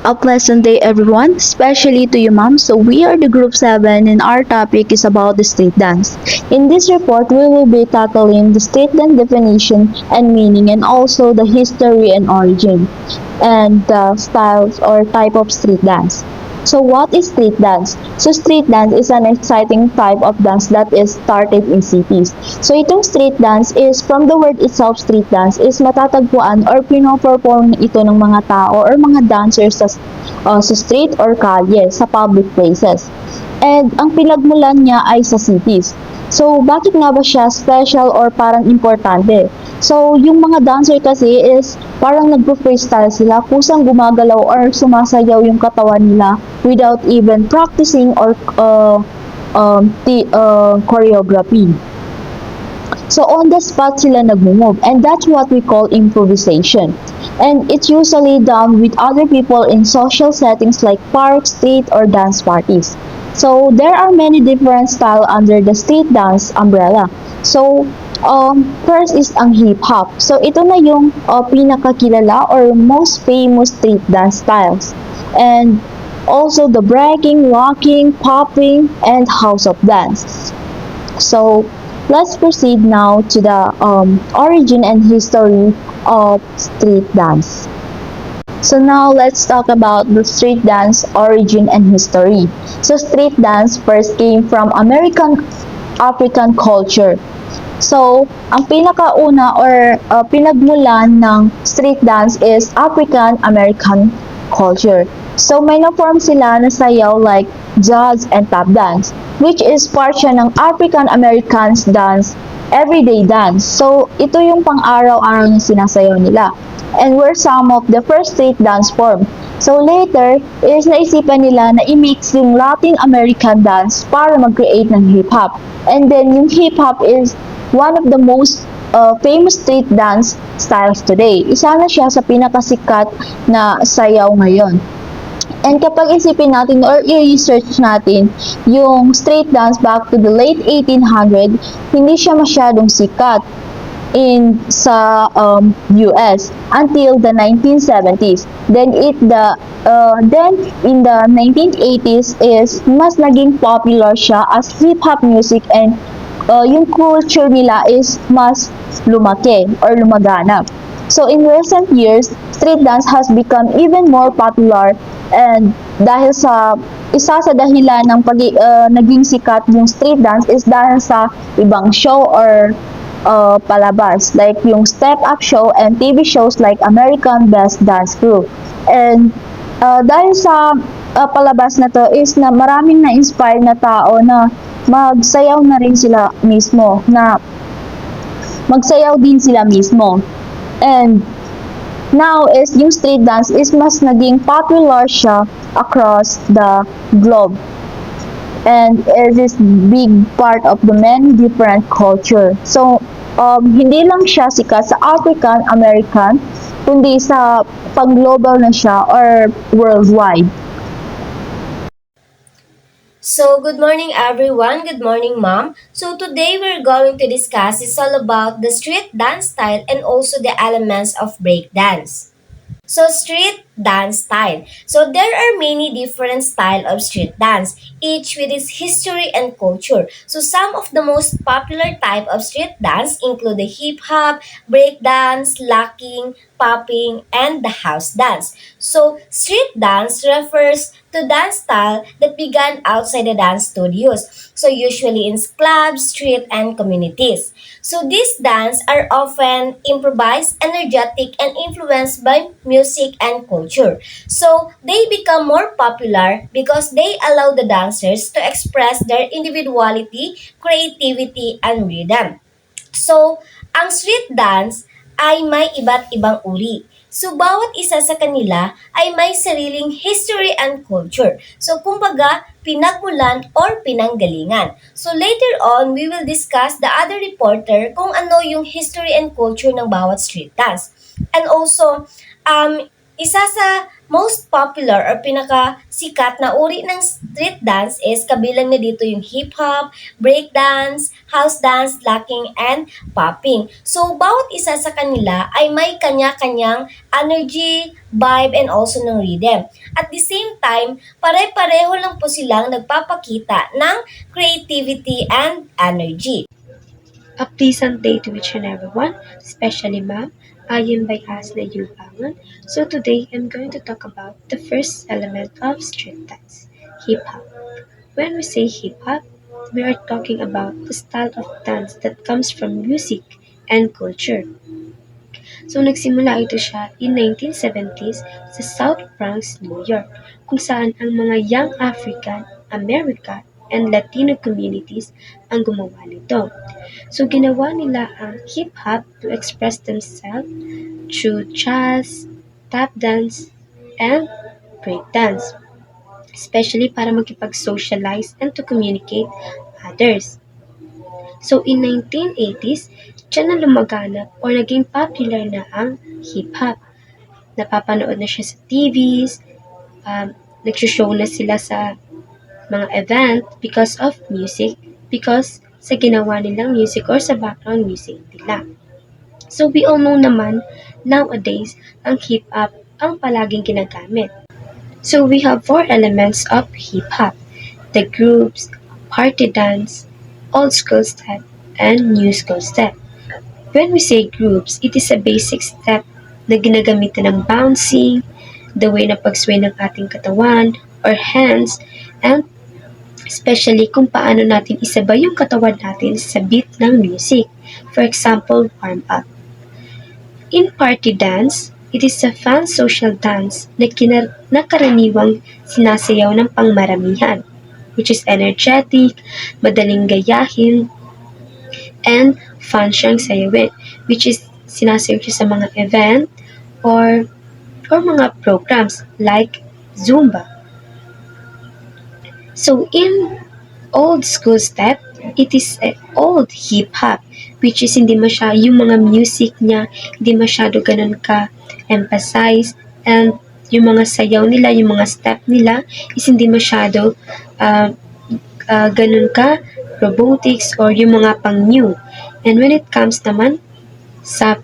A pleasant day, everyone, especially to you, mom. So, we are the Group 7, and our topic is about the street dance. In this report, we will be tackling the street dance definition and meaning, and also the history and origin, and the styles or type of street dance. So, what is street dance? So, street dance is an exciting type of dance that is started in cities. So, itong street dance is, from the word itself, street dance, is matatagpuan or pinoperform ito ng mga tao or mga dancers sa street or kalye, sa public places. And ang pinagmulan niya ay sa cities. So, bakit nga ba siya special or parang importante? So, yung mga dancer kasi is parang nagpo-freestyle sila, kusang gumagalaw or sumasayaw yung katawan nila without even practicing or choreography. So, on the spot sila nag-move, and that's what we call improvisation. And it's usually done with other people in social settings like parks, street, or dance parties. So, there are many different styles under the street dance umbrella. So, first is ang hip-hop. So, ito na yung pinakakilala or most famous street dance styles. And also the breaking, locking, popping, and house of dance. So, let's proceed now to the origin and history of street dance. So now let's talk about the street dance origin and history. So street dance first came from American African culture. So, ang pinakauna or pinagmulan ng street dance is African American culture. So, may na-form sila na sayaw like jazz and tap dance, which is part siya ng African Americans dance, everyday dance. So, ito yung pang-araw-araw na sinasayaw nila. And were some of the first street dance form. So later, is naisipan nila na i-mix yung Latin American dance para mag-create ng hip-hop. And then yung hip-hop is one of the most famous street dance styles today. Isa na siya sa pinakasikat na sayaw ngayon. And kapag isipin natin or i-research natin yung street dance back to the late 1800, hindi siya masyadong sikat sa US until the 1970s. Then in the 1980s is mas naging popular siya as hip hop music, and yung culture nila is mas lumaki or lumaganap. So in recent years, street dance has become even more popular, and dahil sa isa sa dahilan ng naging sikat yung street dance is dahil sa ibang show or palabas like yung Step Up show and TV shows like American Best Dance Crew. And dahil sa palabas na to is na maraming na-inspire na tao na magsayaw na rin sila mismo, na magsayaw din sila mismo. And now is yung street dance is mas naging popular siya across the globe, and it is big part of the many different culture. So hindi lang siya sikat sa African American, kundi sa pang-global na siya or worldwide. So, good morning everyone. Good morning, Mom. So, today we're going to discuss is all about the street dance style and also the elements of break dance. So, street dance style. So, there are many different style of street dance, each with its history and culture. So, some of the most popular type of street dance include the hip hop, break dance, locking, popping, and the house dance. So, street dance refers to dance style that began outside the dance studios. So, usually in clubs, street, and communities. So, these dance are often improvised, energetic, and influenced by music and culture. So, they become more popular because they allow the dancers to express their individuality, creativity, and rhythm. So, ang street dance ay may iba't ibang uri. So, bawat isa sa kanila ay may sariling history and culture. So, kumbaga, pinagmulan or pinanggalingan. So, later on, we will discuss the other reporter kung ano yung history and culture ng bawat street dance. And also, um, Isa sa most popular or pinakasikat na uri ng street dance is kabilang na dito yung hip-hop, breakdance, house dance, locking, and popping. So, bawat isa sa kanila ay may kanya-kanyang energy, vibe, and also ng rhythm. At the same time, pare-pareho lang po silang nagpapakita ng creativity and energy. A pleasant day to each and everyone, especially ma'am. I am by Asna Yubangan. So today I'm going to talk about the first element of street dance, hip hop. When we say hip hop, we are talking about the style of dance that comes from music and culture. So nagsimula ito siya in 1970s sa South Bronx, New York, kung saan ang mga young African, American, and Latino communities ang gumawa nito. So ginawa nila ang hip-hop to express themselves through jazz, tap dance, and break dance, especially para makipag-socialize and to communicate others. So in 1980s, diyan na lumaganap or naging popular na ang hip-hop. Napapanood na siya sa TVs, nagsushow na sila sa mga event because of music, because sa ginawa nilang music or sa background music nila. So we all know naman, nowadays, ang hip-hop ang palaging ginagamit. So we have four elements of hip-hop: the groups, party dance, old school step, and new school step. When we say groups, it is a basic step na ginagamitan ng bouncing, the way na pag-sway ng ating katawan or hands, and especially kung paano natin isabay yung katawan natin sa beat ng music. For example, warm-up. In party dance, it is a fun social dance na karaniwang sinasayaw ng pangmaramihan, which is energetic, madaling gayahin, and fun siyang sayawin, which is sinasayaw siya sa mga event or mga programs like Zumba. So in old school step, it is a old hip-hop, which is hindi yung mga music niya, hindi masyado ganun ka-emphasize, and yung mga sayaw nila, yung mga step nila, is hindi masyado ganun ka robotics or yung mga pang-new. And when it comes naman sa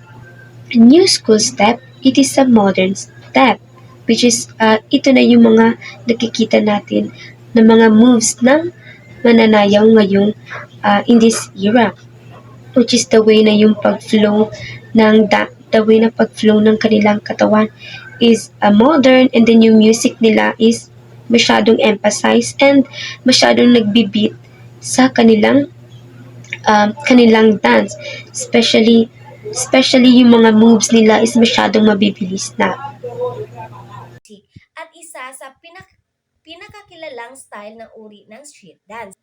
new school step, it is a modern step, which is ito na yung mga nakikita natin na mga moves ng mananayaw ngayong in this era, which is the way na yung pag-flow the way na pag-flow ng kanilang katawan is modern, and then yung music nila is masyadong emphasize and masyadong nagbi-beat sa kanilang dance, especially yung mga moves nila is masyadong mabibilis na. At isa sa pinakakilalang style ng uri ng street dance.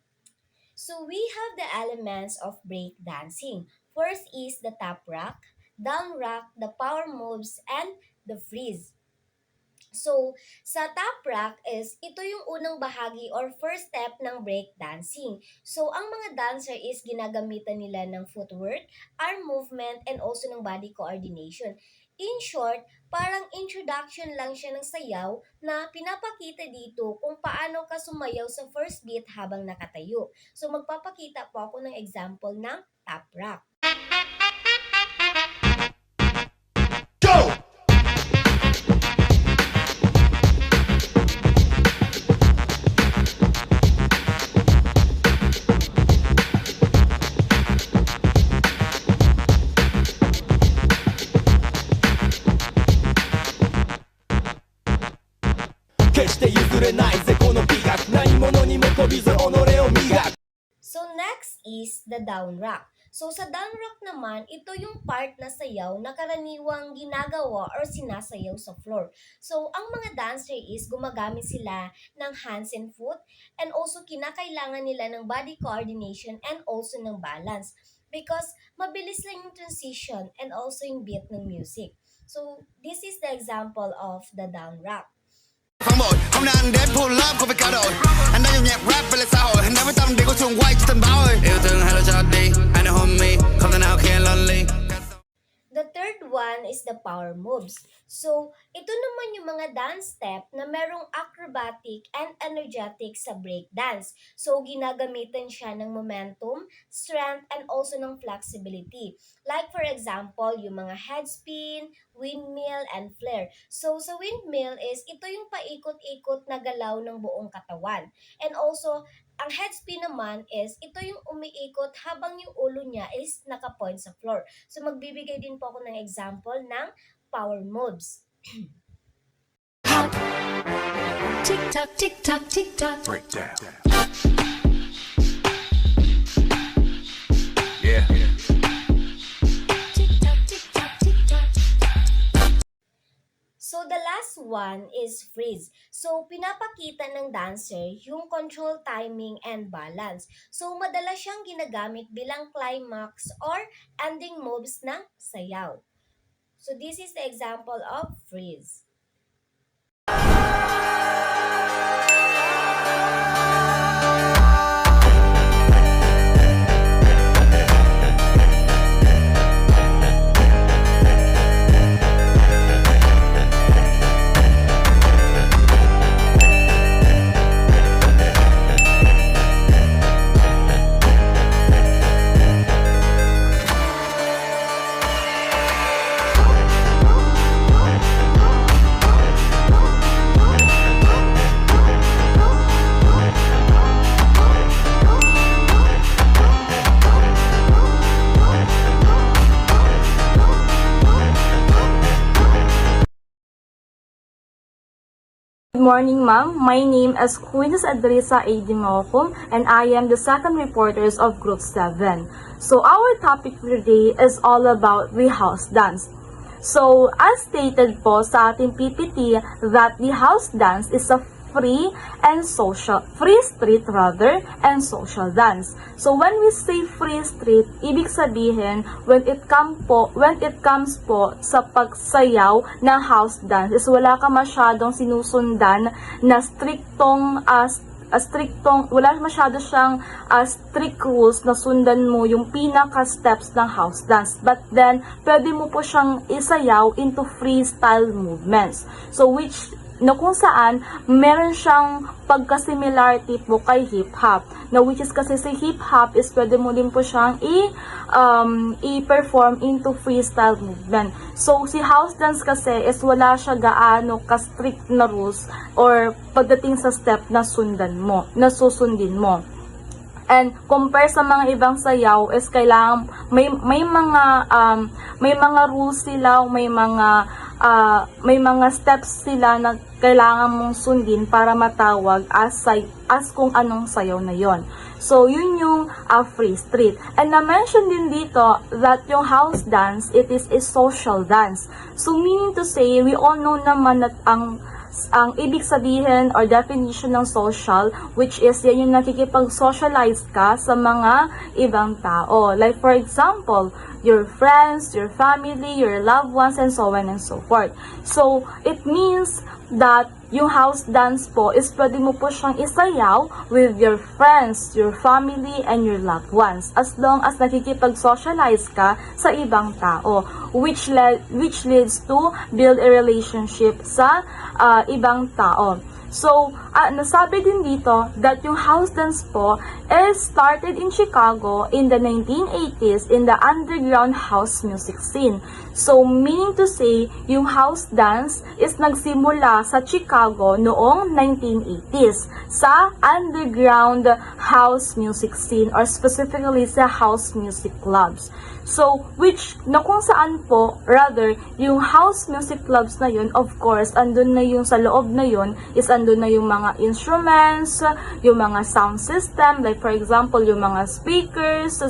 So we have the elements of break dancing. First is the top rock, down rock, the power moves, and the freeze. So, sa top rock is, ito yung unang bahagi or first step ng break dancing. So, ang mga dancer is ginagamitan nila ng footwork, arm movement, and also ng body coordination. In short, parang introduction lang siya ng sayaw na pinapakita dito kung paano ka sumayaw sa first beat habang nakatayo. So, magpapakita po ako ng example ng top rock. Go! So next is the down rock. So sa down rock naman, ito yung part na sayaw na karaniwang ginagawa or sinasayaw sa floor. So ang mga dancer is gumagamit sila ng hands and foot, and also kinakailangan nila ng body coordination and also ng balance, because mabilis lang yung transition and also yung beat ng music. So this is the example of the down rock. Hôm nay anh đến pull up không phải cả đội. Anh đã nhậu nhẹt rap về lại xã hội. Anh đã với tâm để có chuồng quay cho tình báo ơi. Yêu thương hay là cho đi, anh là homie, không thể nào khi anh lonely. The third one is the power moves. So, ito naman yung mga dance step na merong acrobatic and energetic sa breakdance. So, ginagamitan siya ng momentum, strength, and also ng flexibility. Like for example, yung mga head spin, windmill, and flare. So, sa windmill is ito yung paikot-ikot na galaw ng buong katawan. And also, ang head spin naman is ito yung umiikot habang yung ulo niya is nakapoint sa floor. So magbibigay din po ako ng example ng power moves. Tick tock, tick tock, tick tock. Breakdown. Yeah. Tick tock, tick tock, tick tock. So the last one is freeze. So pinapakita ng dancer yung control timing and balance. So madalas siyang ginagamit bilang climax or ending moves ng sayaw. So this is the example of freeze. Good morning, ma'am. My name is Queen Adrisa Aidimokum, and I am the second reporters of Group 7. So our topic for today is all about the house dance. So, as stated po sa ating PPT that the house dance is a free street and social dance. So when we say free street, ibig sabihin when it comes po sa pagsayaw ng house dance is wala ka masyadong sinusundan na wala masyado siyang strict rules na sundan mo yung pinaka steps ng house dance. But then, pwede mo po siyang isayaw into freestyle movements. So kung saan meron siyang pagka-similarity po kay hip-hop. Which is kasi si hip-hop is pwede mo din po siyang i-perform into freestyle movement. So, si house dance kasi is wala siya gaano ka-strict na rules or pagdating sa step na susundin mo. And compare sa mga ibang sayaw is kailangan may mga rules sila, may mga steps sila na kailangan mong sundin para matawag as kung anong sayaw na yon. So, yun yung free street. And na-mention din dito that yung house dance, it is a social dance. So, meaning to say, we all know naman that ang ibig sabihin or definition ng social, which is yan yung nakikipag-socialize ka sa mga ibang tao. Like for example, your friends, your family, your loved ones, and so on and so forth. So, it means that yung house dance po is pwede mo po siyang isayaw with your friends, your family, and your loved ones as long as nakikipag-socialize ka sa ibang tao, which leads to build a relationship sa ibang tao. So, nasabi din dito that yung house dance po is started in Chicago in the 1980s in the underground house music scene. So, meaning to say, yung house dance is nagsimula sa Chicago noong 1980s sa underground house music scene or specifically sa house music clubs. So, kung saan po, rather, yung house music clubs na yun, of course, andun na yung sa loob na yun, is andun na yung mga instruments, yung mga sound system, like for example, yung mga speakers,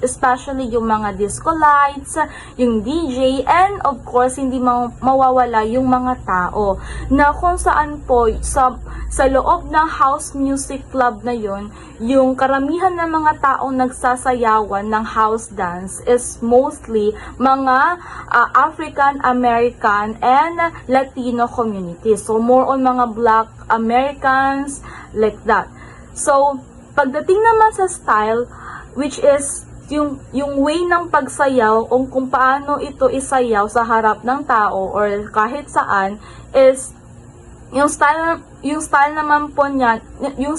especially yung mga disco lights, yung DJ, and of course, hindi mawawala yung mga tao, na kung saan po, sa loob ng house music club na yun, yung karamihan ng mga taong nagsasayawan ng house dance is mostly mga African American and Latino communities. So more on mga Black Americans like that. So pagdating naman sa style, which is yung way ng pagsayaw kung paano ito isayaw sa harap ng tao or kahit saan is yung style naman po niya, yung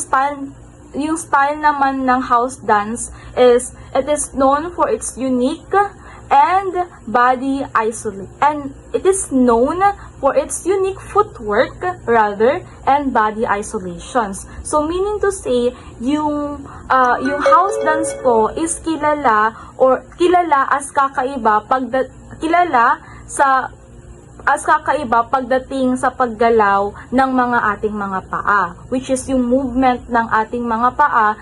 style naman ng house dance is it is known for its unique and body isolate, and it is known for its unique footwork rather and body isolations. So meaning to say, yung house dance po is kilala as kakaiba pagdating sa paggalaw ng mga ating mga paa, which is yung movement ng ating mga paa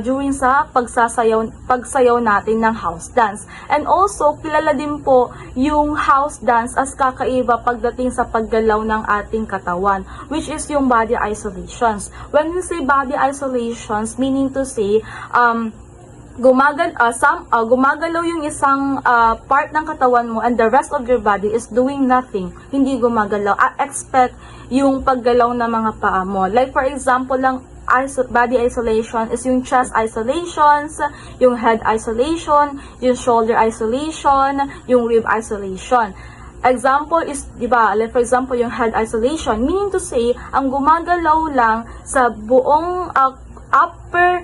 during sa pagsayaw natin ng house dance. And also, kilala din po yung house dance as kakaiba pagdating sa paggalaw ng ating katawan, which is yung body isolations. When we say body isolations, meaning to say, gumagalaw yung isang part ng katawan mo and the rest of your body is doing nothing, hindi gumagalaw. Expect yung paggalaw ng mga paa mo. Like for example lang, body isolation is yung chest isolations, yung head isolation, yung shoulder isolation, yung rib isolation. Example is, like for example, yung head isolation, meaning to say, ang gumagalaw lang sa buong upper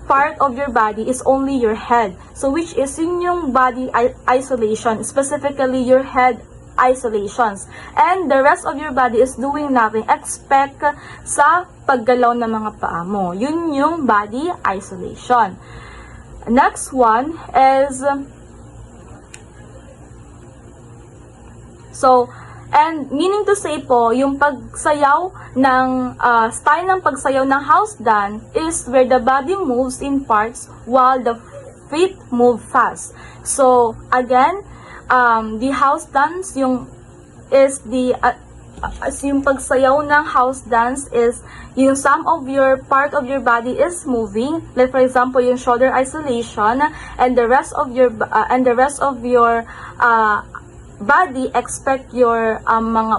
part of your body is only your head. So which is yun yung body isolation, specifically your head isolations. And the rest of your body is doing nothing expect sa paggalaw ng mga paa mo. Yun yung body isolation. Next one is and meaning to say po, yung pagsayaw ng style ng pagsayaw ng house dance is where the body moves in parts while the feet move fast. So again, the house dance yung pagsayaw ng house dance is yung some of your part of your body is moving, like for example yung shoulder isolation, and the rest of your body expect yung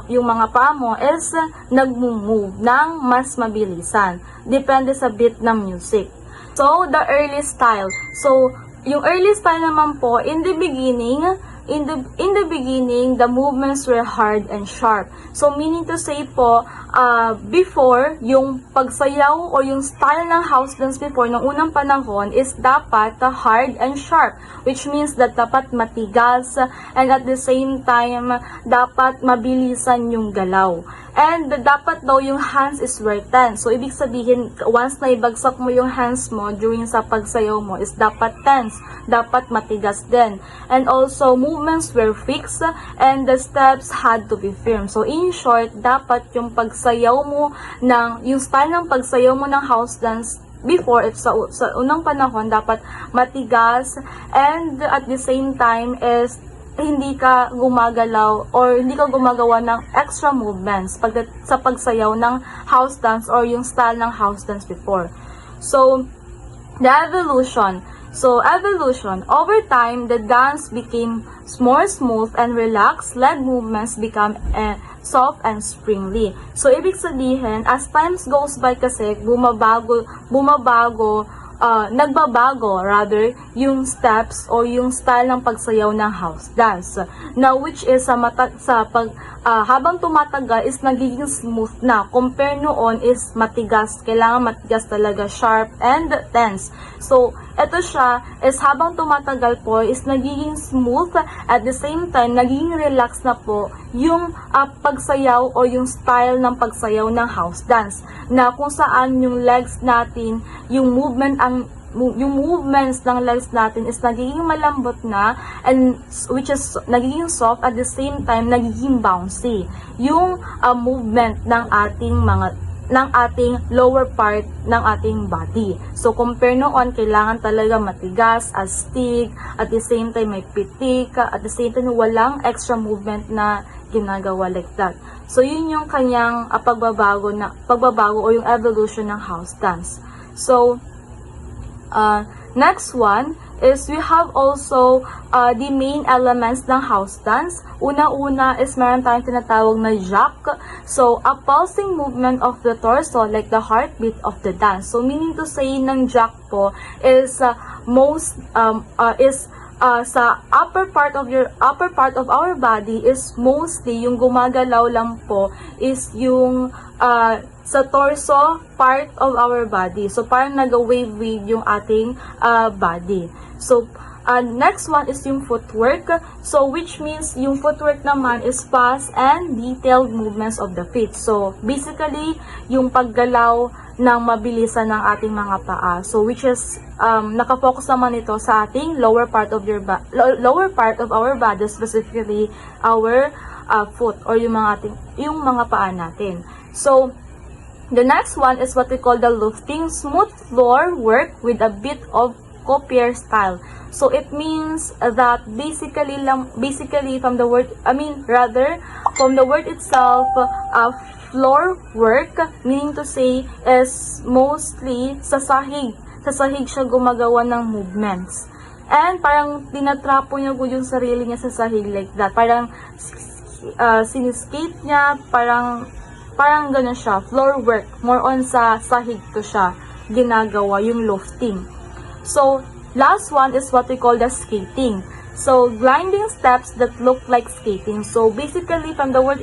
mga paa mo is nagmo-move ng mas mabilisan, depende sa beat ng music. So the early style, so yung early style naman po, in the beginning the movements were hard and sharp. So meaning to say po, before, yung pagsayaw o yung style ng house dance before, ng unang panahon, is dapat hard and sharp, which means that dapat matigas, and at the same time, dapat mabilisan yung galaw. And dapat daw yung hands is were tense. So ibig sabihin, once na ibagsak mo yung hands mo during sa pagsayaw mo, is dapat tense, dapat matigas din. And also, movements were fixed and the steps had to be firm. So in short, dapat yung pagsayaw mo yung style ng pagsayaw mo ng house dance before, sa unang panahon, dapat matigas, and at the same time is hindi ka gumagalaw or hindi ka gumagawa ng extra movements sa pagsayaw ng house dance or yung style ng house dance before. So, the evolution. Over time, the dance became more smooth and relaxed, leg movements become soft and springly. So, ibig sabihin, as times goes by kasi, nagbabago rather yung steps o yung style ng pagsayaw ng house dance. Now, which is habang tumatagal is nagiging smooth na. Compare noon is matigas. Kailangan matigas talaga, sharp and tense. So, ito siya is habang tumatagal po is nagiging smooth, at the same time nagiging relax na po yung pagsayaw o yung style ng pagsayaw ng house dance, na kung saan yung legs natin, yung movements ng legs natin is nagiging malambot na, and which is nagiging soft, at the same time nagiging bouncy yung movement ng ating lower part ng ating body. So compare noon, kailangan talaga matigas, astig, at the same time may pitik, at the same time walang extra movement na ginagawa like that. So yun yung kanyang pagbabago o yung evolution ng house dance. So next one is we have also the main elements ng house dance. Una-una is meron tayong tinatawag na jack. So, a pulsing movement of the torso like the heartbeat of the dance. So, meaning to say ng jack po is sa upper part of our body is mostly yung gumagalaw lang po is yung sa torso part of our body. So, parang nag-wave-wave yung ating body. So, next one is yung footwork. So, which means yung footwork naman is fast and detailed movements of the feet. So, basically, yung paggalaw ng mabilisan ng ating mga paa. So, which is, nakafocus naman ito sa ating lower part of our body, specifically our foot or yung mga paa natin. So, the next one is what we call the lifting, smooth floor work with a bit of copier style. So it means that basically from the word itself, floor work, meaning to say is mostly sa sahig siya gumagawa ng movements. And parang tinatrapo niya po yung sarili niya sa sahig like that. Parang siniskate niya, parang gano'n siya, floor work, more on sa sahig to siya ginagawa yung lofting. So, last one is what we call the skating. So, gliding steps that look like skating. So, basically, from the word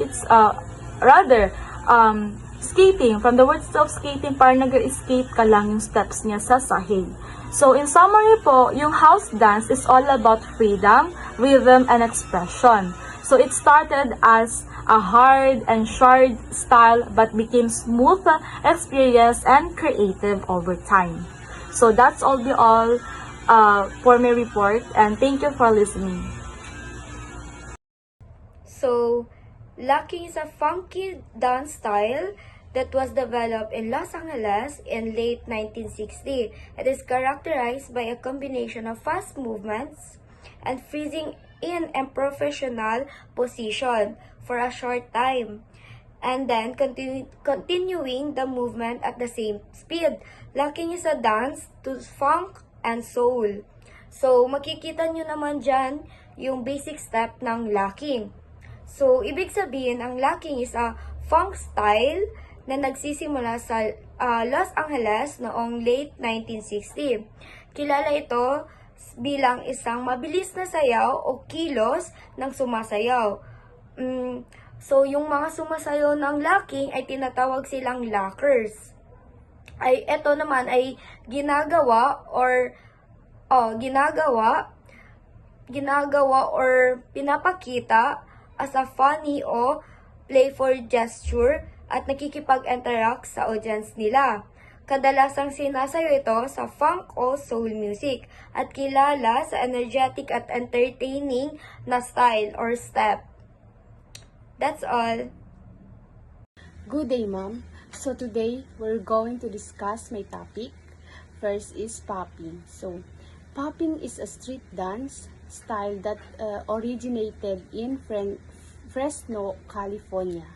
skating, from the words of skating, parang nag-skate ka lang yung steps niya sa sahig. So, in summary po, yung house dance is all about freedom, rhythm, and expression. So, it started as a hard and shard style but became smooth, experienced, and creative over time. So, that's all for my report, and thank you for listening. So, locking is a funky dance style that was developed in Los Angeles in late 1960. It is characterized by a combination of fast movements and freezing in a professional position for a short time, and then continuing the movement at the same speed. Locking is a dance to funk and soul. So, makikita nyo naman dyan yung basic step ng locking. So, ibig sabihin, ang locking is a funk style na nagsisimula sa Los Angeles noong late 1960. Kilala ito bilang isang mabilis na sayaw o kilos ng sumasayaw. So, yung mga sumasayaw ng locking ay tinatawag silang lockers. Ito naman ay ginagawa or pinapakita as a funny o playful gesture at nakikipag-interact sa audience nila. Kadalasang sinasayo ito sa funk o soul music at kilala sa energetic at entertaining na style or step. That's all. Good day, Ma'am. So today, we're going to discuss my topic. First is popping. So, popping is a street dance style that originated in Fresno, California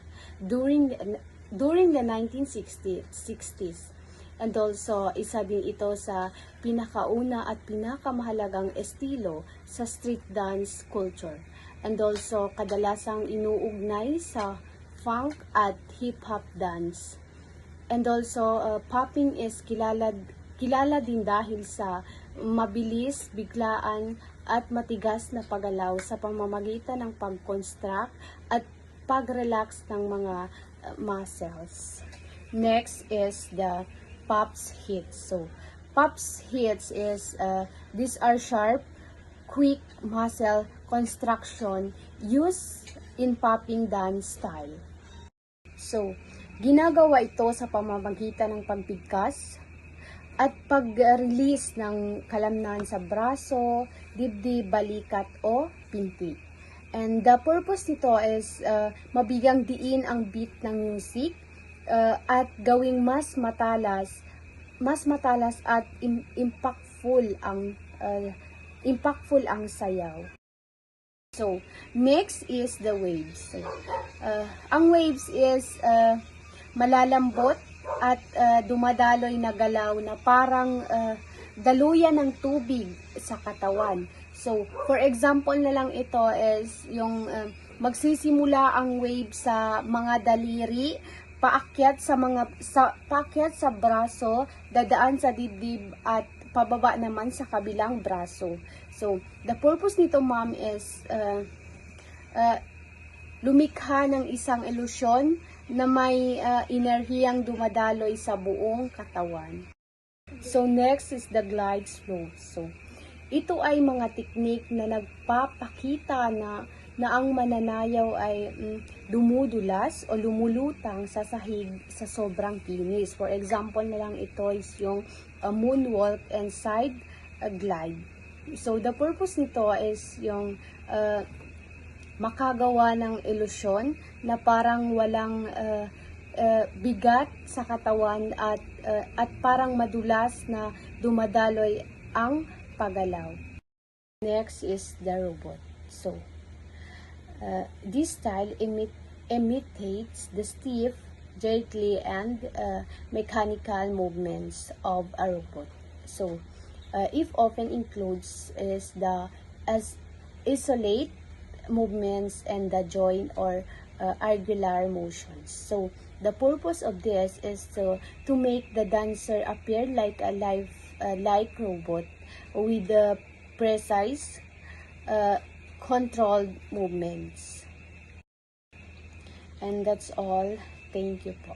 during the 1960s. And also, isa din ito sa pinakauna at pinakamahalagang estilo sa street dance culture. And also, kadalasang inuugnay sa funk at hip-hop dance. And also, popping is kilala din dahil sa mabilis, biglaan, at matigas na paggalaw sa pamamagitan ng pag-construct at pag-relax ng mga muscles. Next is the pops hits. So, pops hits is, these are sharp, quick muscle construction used in popping dance style. So, ginagawa ito sa pamamagitan ng pagbigkas at pag-release ng kalamnan sa braso, dibdib, balikat o pinti. And the purpose nito is mabigyang diin ang beat ng music at gawing mas matalas at impactful ang sayaw. So, next is the waves. So, ang waves is malalambot at dumadaloy na galaw na parang daluyan ng tubig sa katawan. So, for example na lang ito is yung magsisimula ang wave sa mga daliri, paakyat sa braso, dadaan sa dibdib at pababa naman sa kabilang braso. So, the purpose nito, ma'am, is lumikha ng isang ilusyon na may enerhiyang dumadaloy sa buong katawan. So, next is the glide slope. So, ito ay mga teknik na nagpapakita na ang mananayaw ay dumudulas o lumulutang sa sahig sa sobrang kinis. For example na lang ito is yung moonwalk and side glide. So, the purpose nito is yung makagawa ng ilusyon na parang walang bigat sa katawan at parang madulas na dumadaloy ang paggalaw. Next is the robot. So, this style imitates the stiff, jerky, and mechanical movements of a robot. So, if often includes is as isolate movements and the joint or angular motions. So, the purpose of this is to make the dancer appear like a like robot with the precise controlled movements. And that's all. Thank you po.